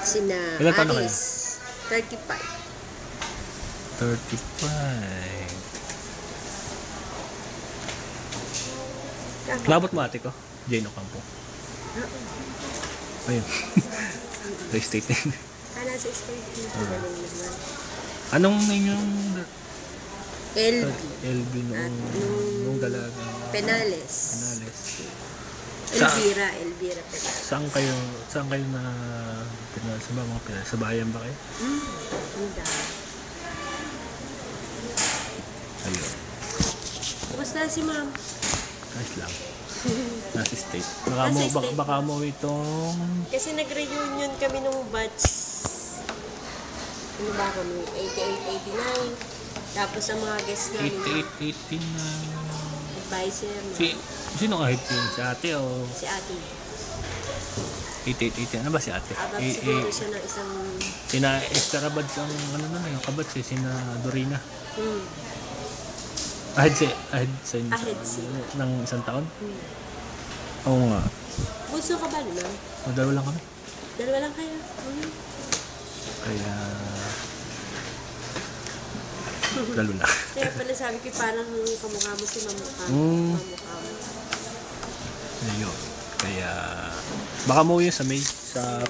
Sina Ilan taon na kayo? Alice, 35. 35. Labot mo ate ko? Jane Ocampo. Ayun. Sa state name. Nasa state naman. Anong name yung LB. LB nung dalaga? Penales. Elvira Penales. Saan kayo na Penales ba? Mga Penales? Sa bayan ba kayo? Hindi. Ayun. Kumusta si ma'am? Nice lang. Nasa state. Baka mo itong... Kasi nag-reunion kami nung batch. Ano ba kami? 88, 89. Tapos ang mga guests namin. 88, 89. Advisor. Sino kahit yun? Si ate o? Si ate. 88, 89. Ano ba si ate? Abab siguro siya ng isang... Sina Escarabad ang ano na yung kabats eh. Sina Dorina. Ahead sa ng isang taon? Oo nga. Bunso ka ba naman? Dalawa lang kami. Dalawa lang kayo? Kaya... Lalo na. Kaya pala sabi ko parang kamukha mo si mamukha mo. Ayun. Kaya... Baka mo yun sa May. Sa